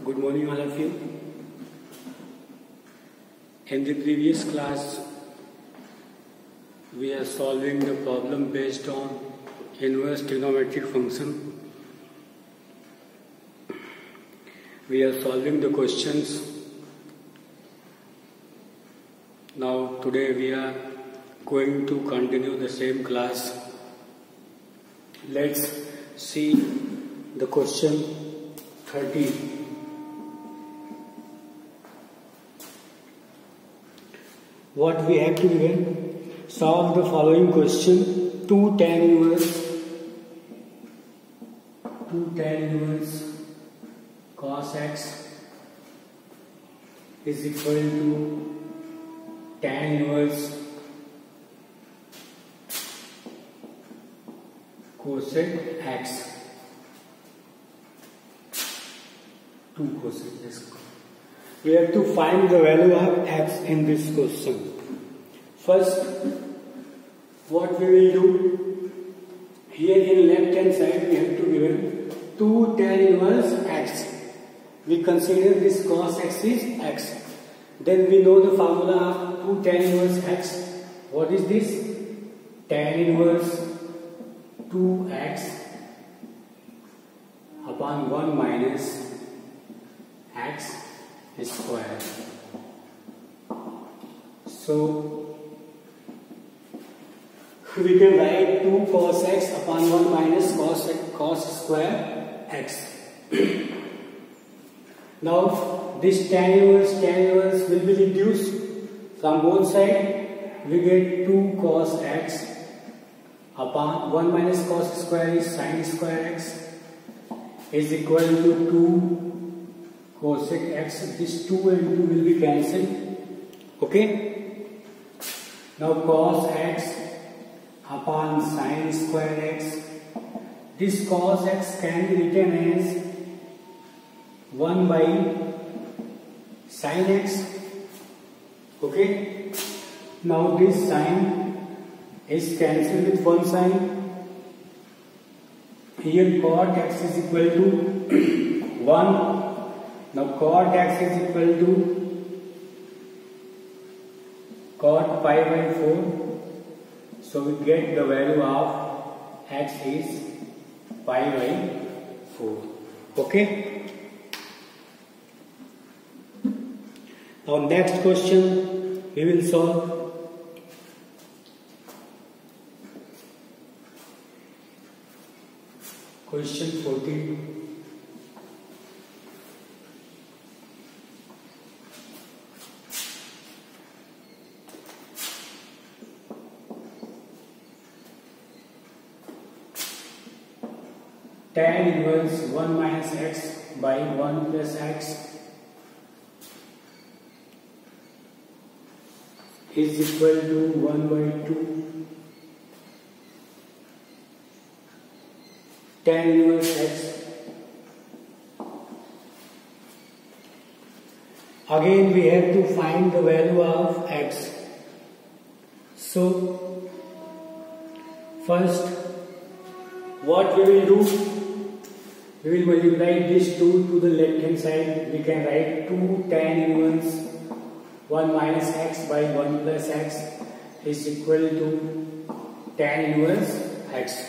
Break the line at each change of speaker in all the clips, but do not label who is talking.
Good morning, all of you. In the previous class, we are solving the problem based on inverse trigonometric function. We are solving the questions. Now, today we are going to continue the same class. Let's see the question 30. What we have to begin? Solve the following question. 2 tan inverse cos x is equal to tan inverse cosec x. 2 cosec x. We have to find the value of x in this question. First, what we will do, here in left hand side we have to given 2 tan inverse x. We consider this cos x is x. Then we know the formula of 2 tan inverse x. What is this? Tan inverse 2x upon 1 minus x square. So we can write 2 cos x upon 1 minus cos square x. Now this tan inverse will be reduced from both sides. We get 2 cos x upon 1 minus cos square is sin square x is equal to 2 cosec x. This 2 and 2 will be cancelled. Okay. Now cos x upon sin square x. This cos x can be written as 1 by sin x. Okay. Now this sin is cancelled with one sign. Here cot x is equal to 1. Now cot x is equal to cot pi by 4. So we get the value of x is pi by 4. Okay. Now next question we will solve. Question 14. Tan inverse 1 minus x by 1 plus x is equal to 1 by 2. Tan inverse x. Again we have to find the value of x. So first what we will do, we will multiply this 2 to the left hand side. We can write 2 tan inverse 1 minus x by 1 plus x is equal to tan inverse x.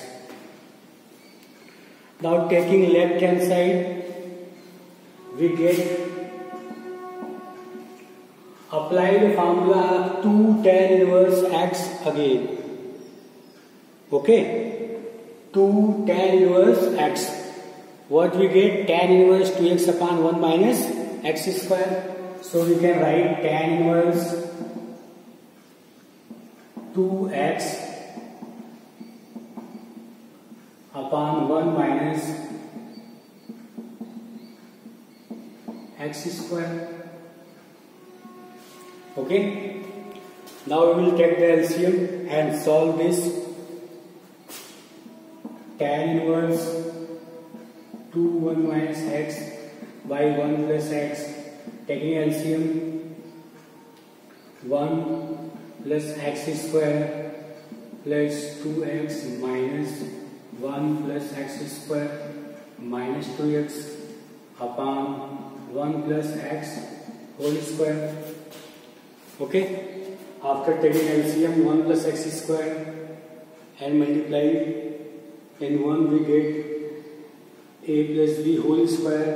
Now taking left hand side, we get apply the formula of 2 tan inverse x again. Okay. 2 tan inverse x. What we get? Tan inverse 2x upon 1 minus x square. So we can write tan inverse 2x upon 1 minus x square. Okay. Now we will take the LCM and solve this. Tan inverse 2 1 minus x by 1 plus x, taking LCM 1 plus x square plus 2x minus 1 plus x square minus 2x upon 1 plus x whole square. Okay, after taking LCM 1 plus x square and multiply in 1 we get a plus b whole square.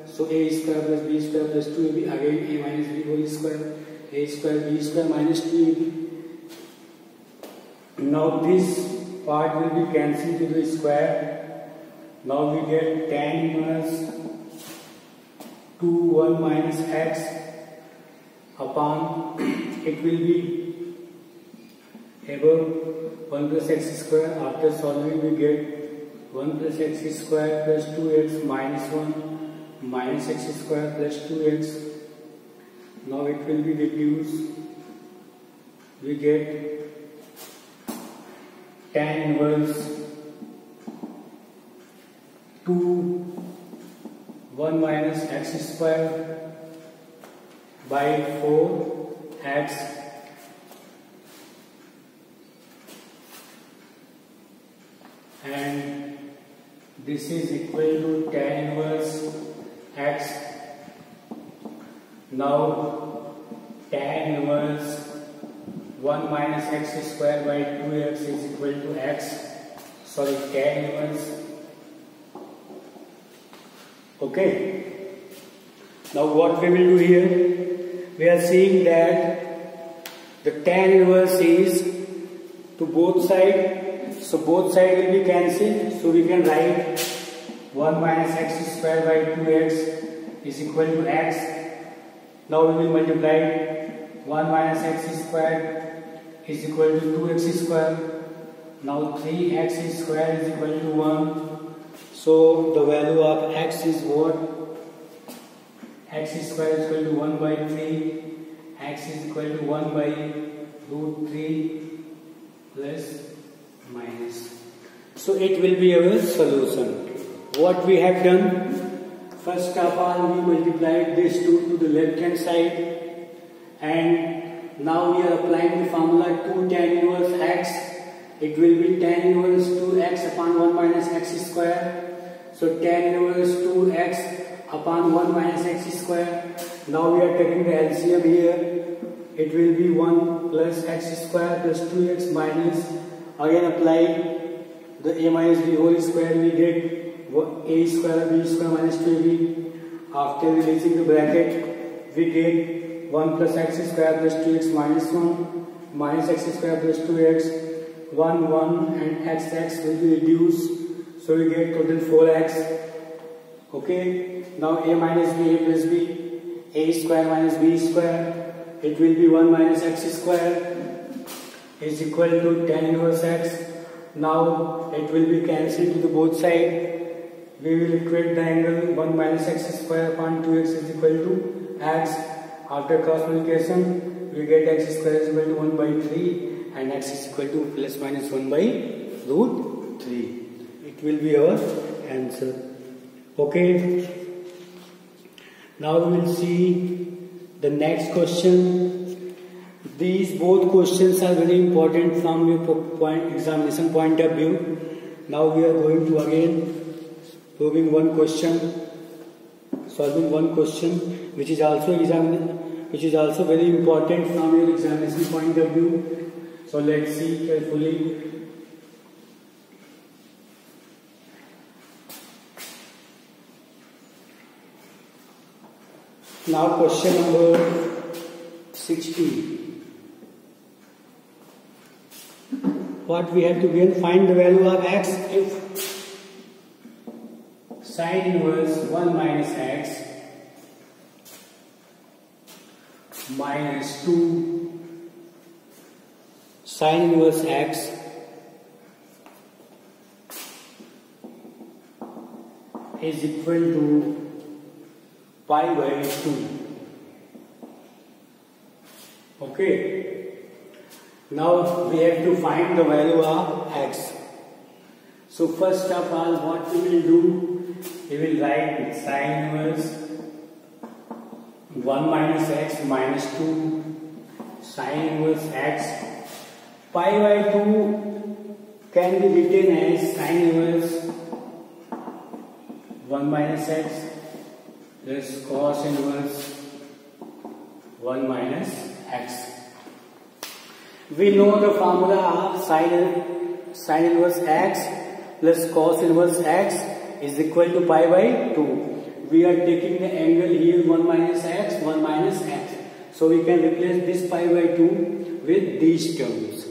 So a square plus b square plus 2ab, again a minus b whole square, a square b square minus 2ab. Now this part will be cancelled to the square. Now we get tan inverse 2 1 minus x upon it will be above 1 plus x square. After solving we get 1 plus x square plus 2x minus 1 minus x square plus 2x. Now it will be reduced. We get tan inverse 2 1 minus x square by 4x and this is equal to tan inverse x. Now tan inverse 1 minus x square by 2x is equal to x. Sorry, tan inverse. Okay. Now what we will do here? We are seeing that the tan inverse is to both sides. So both sides will be cancelled. So we can write 1 minus x square by 2x is equal to x. Now we will multiply 1 minus x square is equal to 2x square. Now 3x square is equal to 1. So the value of x is what? X square is equal to 1 by 3. X is equal to 1 by root 3 plus minus. So it will be our solution. What we have done? First of all, we multiplied this 2 to the left hand side, and now we are applying the formula 2 tan inverse x. It will be tan inverse 2x upon 1 minus x square. So tan inverse 2x upon 1 minus x square. Now we are taking the LCM here. It will be 1 plus x square plus 2x minus, again apply the a minus b whole square. We get a square b square minus 2ab. After releasing the bracket, we get 1 plus x square plus 2x minus 1 minus x square plus 2x. 1 1 and x will be reduced. So we get total 4x. Okay. Now a minus b, a plus b, a square minus b square. It will be 1 minus x square is equal to tan inverse x. Now it will be cancelled to the both sides. We will equate the angle 1 minus x square upon 2x is equal to x. After cross multiplication, we get x square is equal to 1 by 3 and x is equal to plus minus 1 by root 3. It will be our answer. Okay. Now we will see the next question. These both questions are very important from your examination point of view. Now we are going to again solving one question which is also very important from your examination point of view. So let's see carefully. Now question number 60. What we have to again find the value of x if sine inverse 1 minus x minus 2 sine inverse x is equal to pi by 2. Okay. Now we have to find the value of x. So first of all, what we will do, we will write sine inverse 1 minus x minus 2 sine inverse x. Pi by 2 can be written as sine inverse 1 minus x this cos inverse 1 minus x. We know the formula of sin inverse x plus cos inverse x is equal to pi by 2. We are taking the angle here 1 minus x, 1 minus x. So we can replace this pi by 2 with these terms.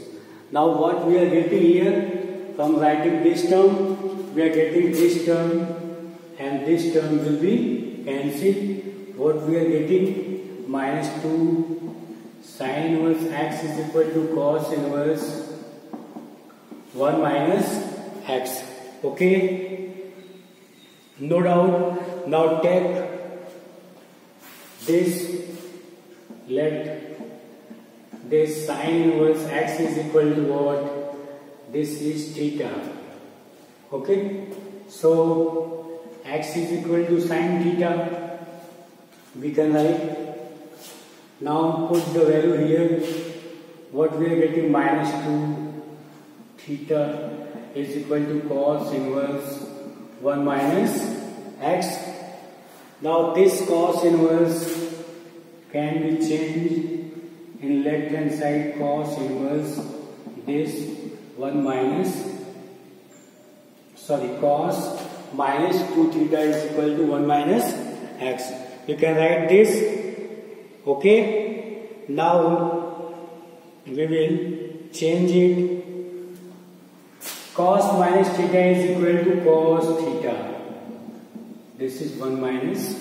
Now what we are getting here, from writing this term, we are getting this term and this term will be cancelled. What we are getting, minus 2 sin inverse x is equal to cos inverse 1 minus x. Okay? No doubt. Now take this, let this sin inverse x is equal to what? This is theta. Okay? So x is equal to sin theta. We can write. Now put the value here. What we are getting, minus 2 theta is equal to cos inverse 1 minus x. Now this cos inverse can be changed in left hand side, cos inverse this 1 minus, cos minus 2 theta is equal to 1 minus x. You can write this. Okay, now we will change it. Cos minus theta is equal to cos theta. This is 1 minus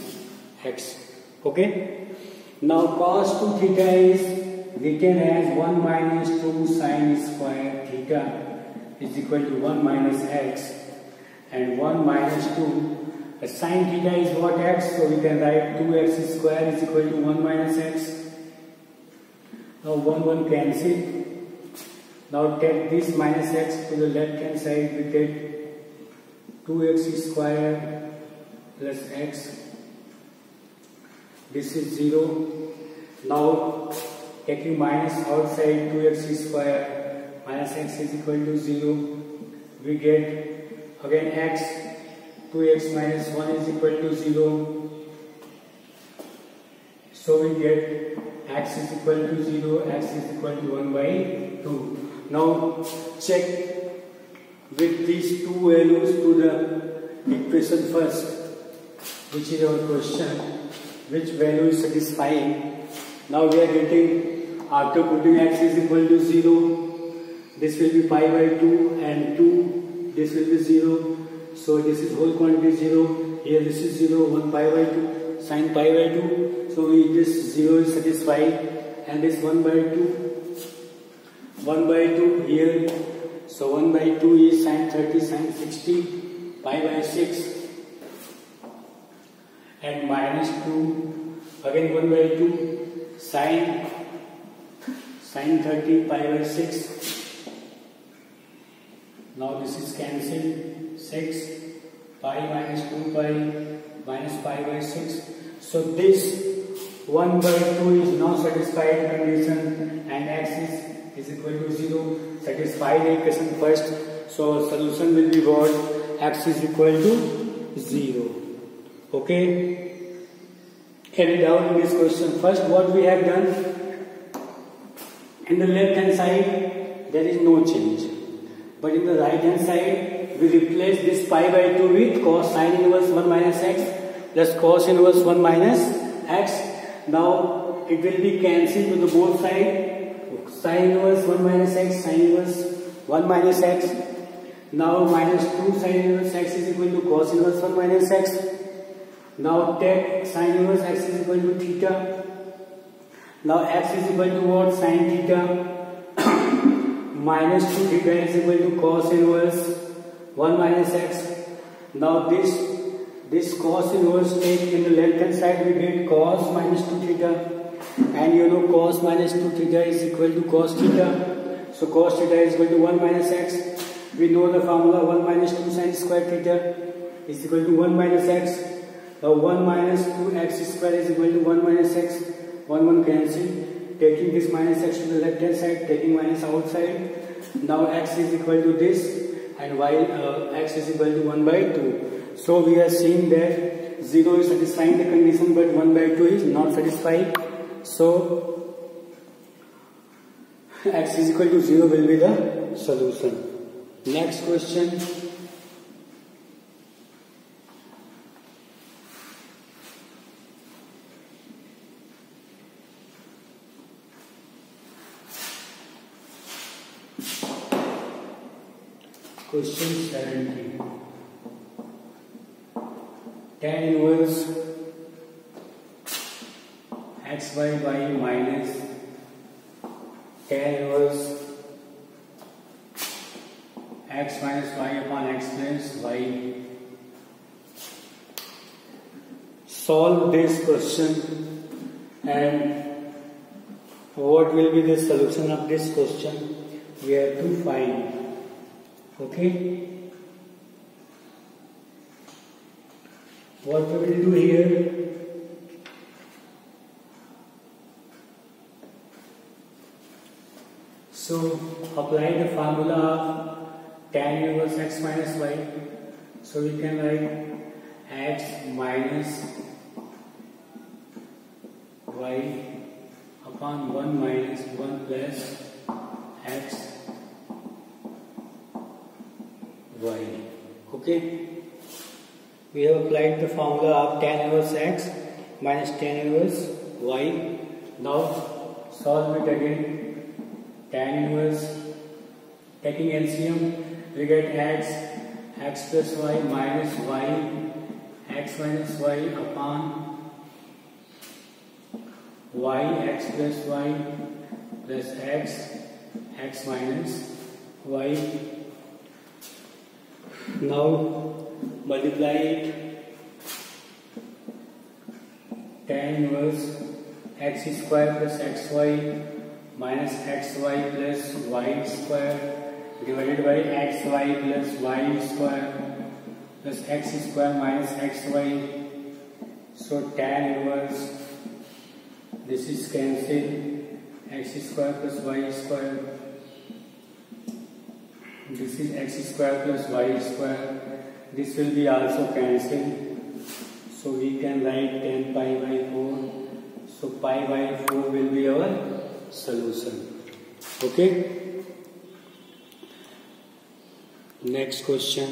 x. Okay, now cos 2 theta is written as 1 minus 2 sin square theta is equal to 1 minus x, and 1 minus 2. Sin theta is what, x, so we can write 2x square is equal to 1 minus x. Now 1 cancel. Now take this minus x to the left hand side, we get 2x square plus x. This is 0. Now taking minus outside, 2x square minus x is equal to 0. We get again x. 2x minus 1 is equal to 0. So we get x is equal to 0, x is equal to 1 by 2. Now check with these two values to the equation first, which is our question. Which value is satisfying? Now we are getting, after putting x is equal to 0, this will be pi by 2 and 2, this will be 0. So this is whole quantity 0, here this is 0, 1 pi by 2, sin pi by 2. So this 0 is satisfied, and this 1 by 2 here. So 1 by 2 is sin 30, sin 60, pi by 6, and minus 2, again 1 by 2, sin 30, pi by 6. Now this is cancelled, 6, pi minus 2 pi minus pi by 6. So this 1 by 2 is now satisfied condition, and x is equal to 0. Satisfy the equation first. So solution will be what? X is equal to 0. Okay. Any doubt in this question? First, what we have done, in the left hand side there is no change, but in the right hand side we replace this pi by 2 with cos sin inverse 1 minus x plus cos inverse 1 minus x. Now it will be cancelled to the both sides. Sin inverse 1 minus x, sin inverse 1 minus x. Now minus 2 sin inverse x is equal to cos inverse 1 minus x. Now take sin inverse x is equal to theta. Now x is equal to what? Sin theta. Minus 2 theta is equal to cos inverse 1 minus x. Now this cos inverse take in the left hand side, we get cos minus 2 theta. And you know cos minus 2 theta is equal to cos theta. So cos theta is equal to 1 minus x. We know the formula, 1 minus 2 sin square theta is equal to 1 minus x. Now 1 minus 2x square is equal to 1 minus x. 1 cancel. Taking this minus x to the left hand side, taking minus outside. Now x is equal to this, and y x is equal to 1 by 2. So we are seeing that 0 is satisfying the condition, but 1 by 2 is not satisfied. So x is equal to 0 will be the solution. Next question. Question 17. Tan inverse x by y minus tan inverse x minus y upon x plus y. Solve this question and what will be the solution of this question we have to find. Okay, what we will do here, so apply the formula of tan inverse x minus y. So we can write x minus y upon 1 minus 1 plus x y. Okay, we have applied the formula of tan inverse x minus tan inverse y. Now solve it again. Tan inverse, taking LCM, we get x plus y minus y, x minus y upon y, x plus y plus x minus y. Now multiply it. Tan inverse x square plus xy minus xy plus y square divided by xy plus y square plus x square minus xy. So tan inverse, this is cancelled, x square plus y square, this is x square plus y square, this will be also cancelled. So we can write 10 pi by 4. So pi by 4 will be our solution. Okay. Next question.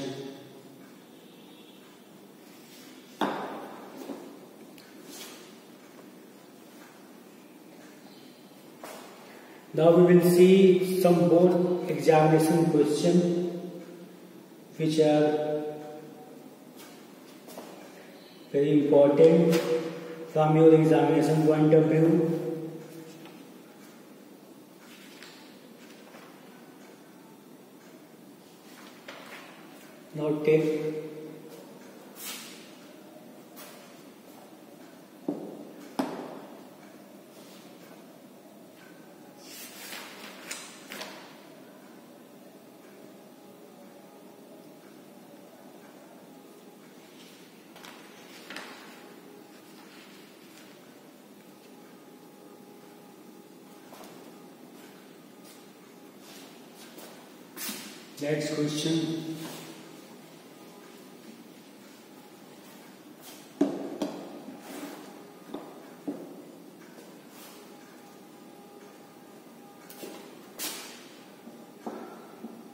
Now we will see some board examination questions which are very important from your examination point of view. Now take next question.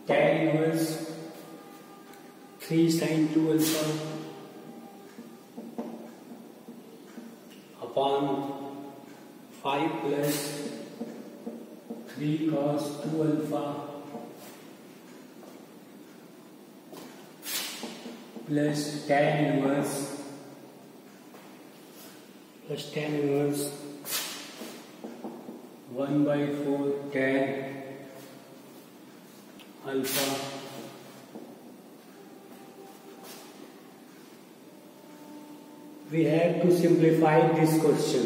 Tan inverse 3 sin 2 alpha upon 5 plus 3 cos 2 alpha plus tan inverse 1 by 4 tan alpha we have to simplify this question.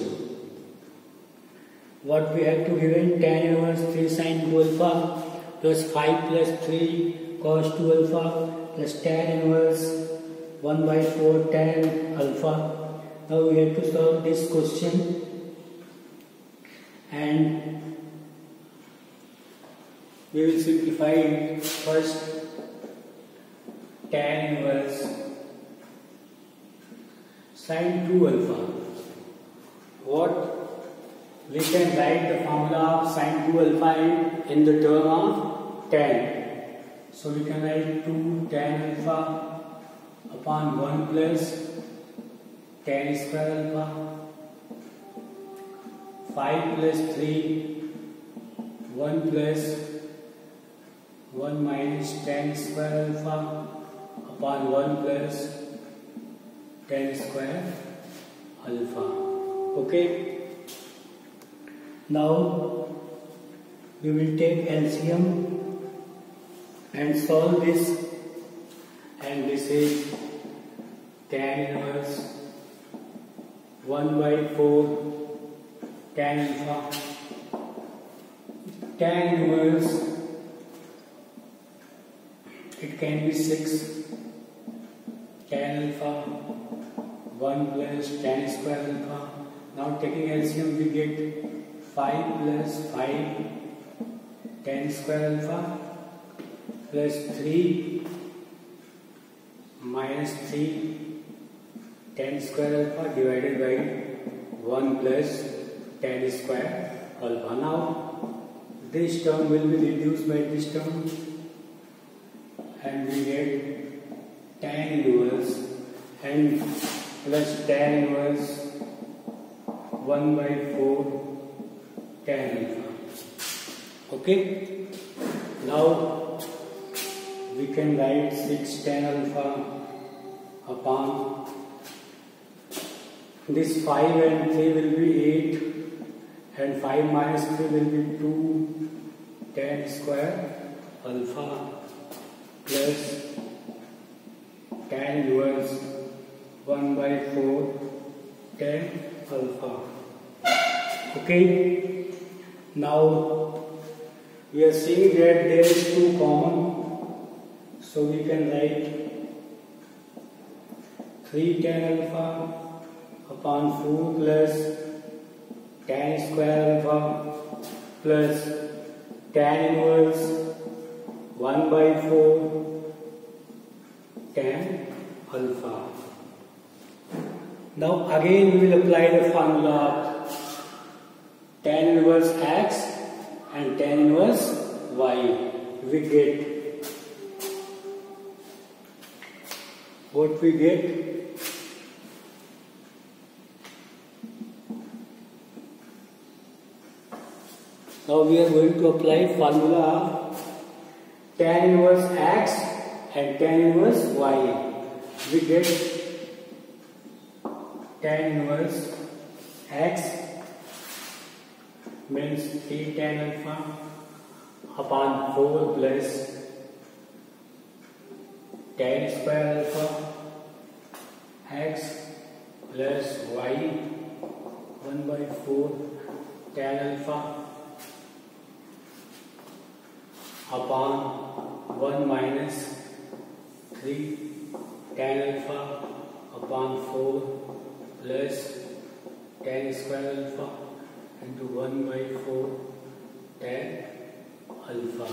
What we have to give in tan inverse 3 sin 2 alpha plus 5 plus 3 cos 2 alpha plus tan inverse 1 by 4 tan alpha. Now we have to solve this question and we will simplify it. First tan inverse, Sin 2 alpha. What we can write the formula of sin 2 alpha in the term of tan. So we can write 2 tan alpha upon 1 plus tan square alpha, 5 plus 3, 1 plus 1 minus tan square alpha upon 1 plus tan square alpha. Okay. Now we will take LCM and solve this, and this is tan inverse 1 by 4 tan alpha. Tan inverse, it can be 6 tan alpha 1 plus tan square alpha. Now taking LCM we get 5 plus 5 tan square alpha plus 3 minus 3 tan square alpha divided by 1 plus tan square alpha. Now this term will be reduced by this term and we get tan inverse and plus tan inverse 1 by 4 tan alpha. Okay. Now we can write 6 tan alpha upon this 5 and 3 will be 8 and 5 minus 3 will be 2 tan square alpha plus tan inverse 1 by 4 tan alpha. Okay. Now we are seeing that there is 2 common, so we can write 3 tan alpha upon 4 plus tan square alpha plus tan inverse 1 by 4 tan alpha. Now again we will apply the formula of tan inverse x and tan inverse y. We get what we get. Now we are going to apply formula of tan inverse x and tan inverse y. We get tan inverse x means 3 tan alpha upon 4 plus tan square alpha x plus y 1 by 4 tan alpha upon 1 minus 3 tan alpha upon 4 plus tan square alpha into 1 by 4 tan alpha.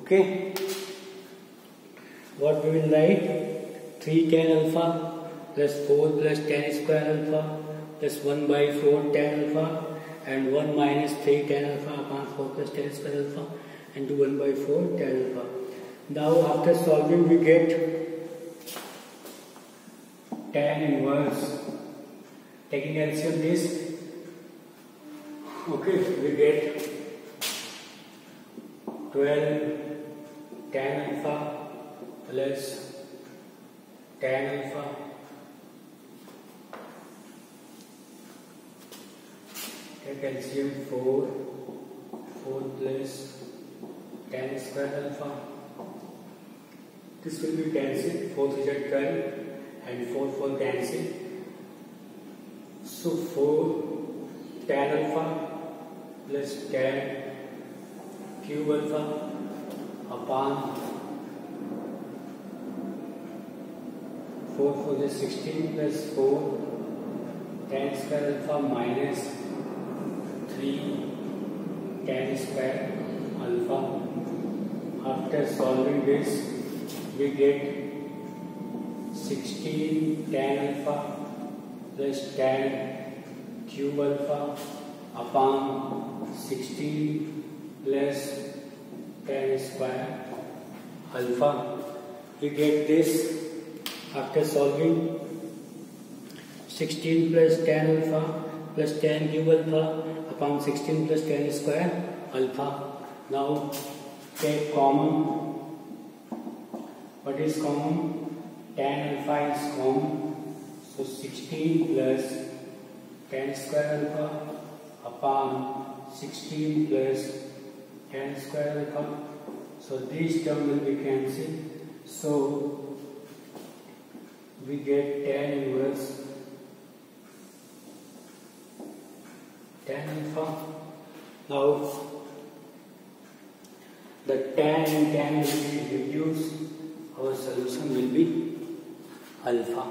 Okay. What we will write? 3 tan alpha plus 4 plus tan square alpha plus 1 by 4 tan alpha and 1 minus 3 tan alpha upon 4 plus tan square alpha into 1 by 4 tan alpha. Now after solving we get tan inverse. Taking LCM this, okay, we get 12 tan alpha plus tan alpha take LCM 4 plus tan square alpha. This will be cancelled, 4 3 12 and 4 cancel. So 4 tan alpha plus tan cube alpha upon 4 4 is 16 plus 4 tan square alpha minus 3 tan square alpha. After solving this we get 16 tan alpha plus tan cube alpha upon 16 plus tan square alpha. We get this after solving. 16 plus tan alpha plus tan cube alpha upon 16 plus tan square alpha. Now take common. What is common? Tan alpha is common. So 16 plus tan square alpha upon 16 plus tan square alpha. So this term will be cancelled. So we get tan inverse tan alpha. Now the tan and tan will be reduced. Our solution will be alpha.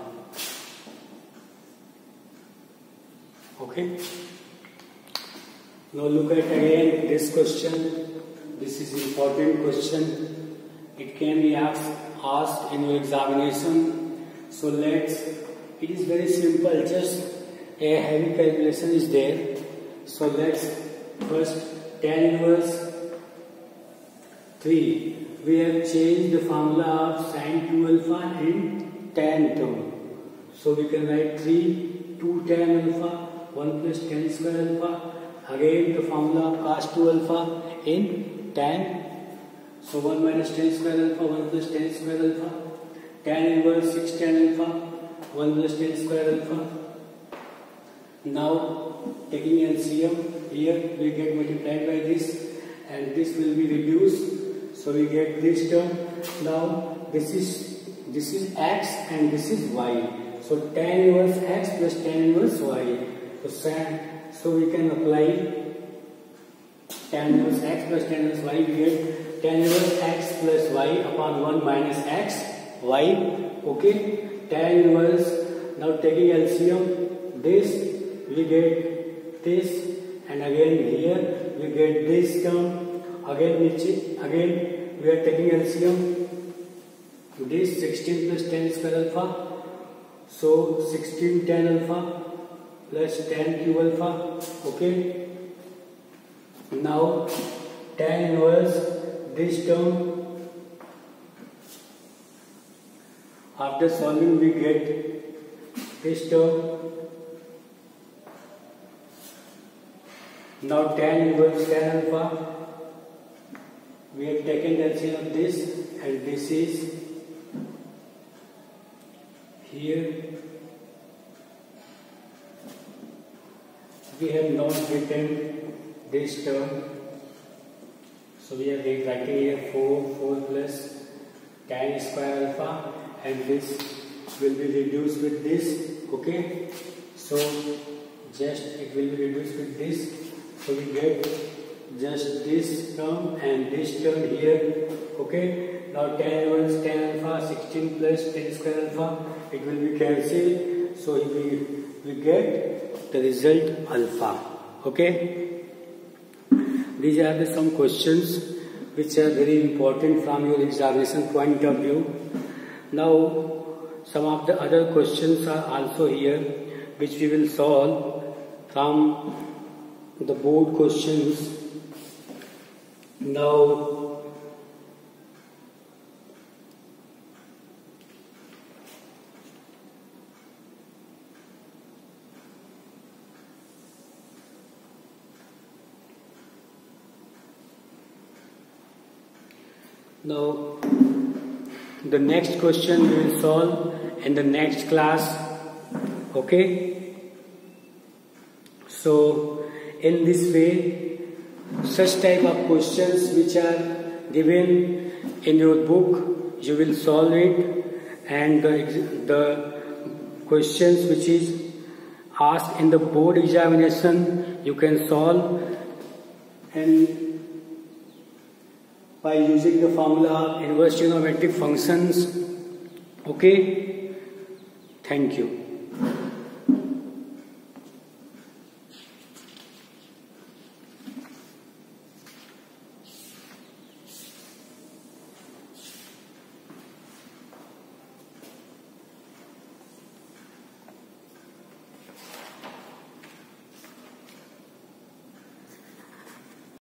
Okay. Now look at again this question. This is important question. It can be asked in your examination. So let's. It is very simple. Just a heavy calculation is there. So let's first tan inverse 3. We have changed the formula of sin 2 alpha in tan term. So we can write 3 2 tan alpha 1 plus tan square alpha. Again the formula of cos 2 alpha in tan. So 1 minus tan square alpha 1 plus tan square alpha. Tan inverse 6 tan alpha 1 plus tan square alpha. Now taking LCM, here we get multiplied by this and this will be reduced. So we get this term. Now this is x and this is y. So tan inverse x plus tan inverse y. So we can apply tan inverse x plus tan inverse y. We get tan inverse x plus y upon 1 minus x y. Okay. Tan inverse. Now taking LCM, this we get this and again here we get this term. Again we are taking LCM. This 16 plus tan square alpha. So 16 tan alpha plus tan cube alpha. Okay. Now tan inverse this term. After solving we get this term. Now tan inverse tan alpha. We have taken the LCM of this and this is here. We have not written this term. So we are writing here 4 plus tan square alpha and this will be reduced with this. Okay. So just it will be reduced with this. So we get just this term and this term here. Okay. Now tan inverse tan alpha 16 plus tan square alpha, it will be cancelled. So we get the result alpha. Okay. These are the some questions which are very important from your examination point of view. Now some of the other questions are also here which we will solve from the board questions. Now the next question we will solve in the next class. Okay. So in this way, such type of questions which are given in your book, you will solve it, and the questions which is asked in the board examination you can solve, and by using the formula of inverse trigonometric functions. Okay. Thank you.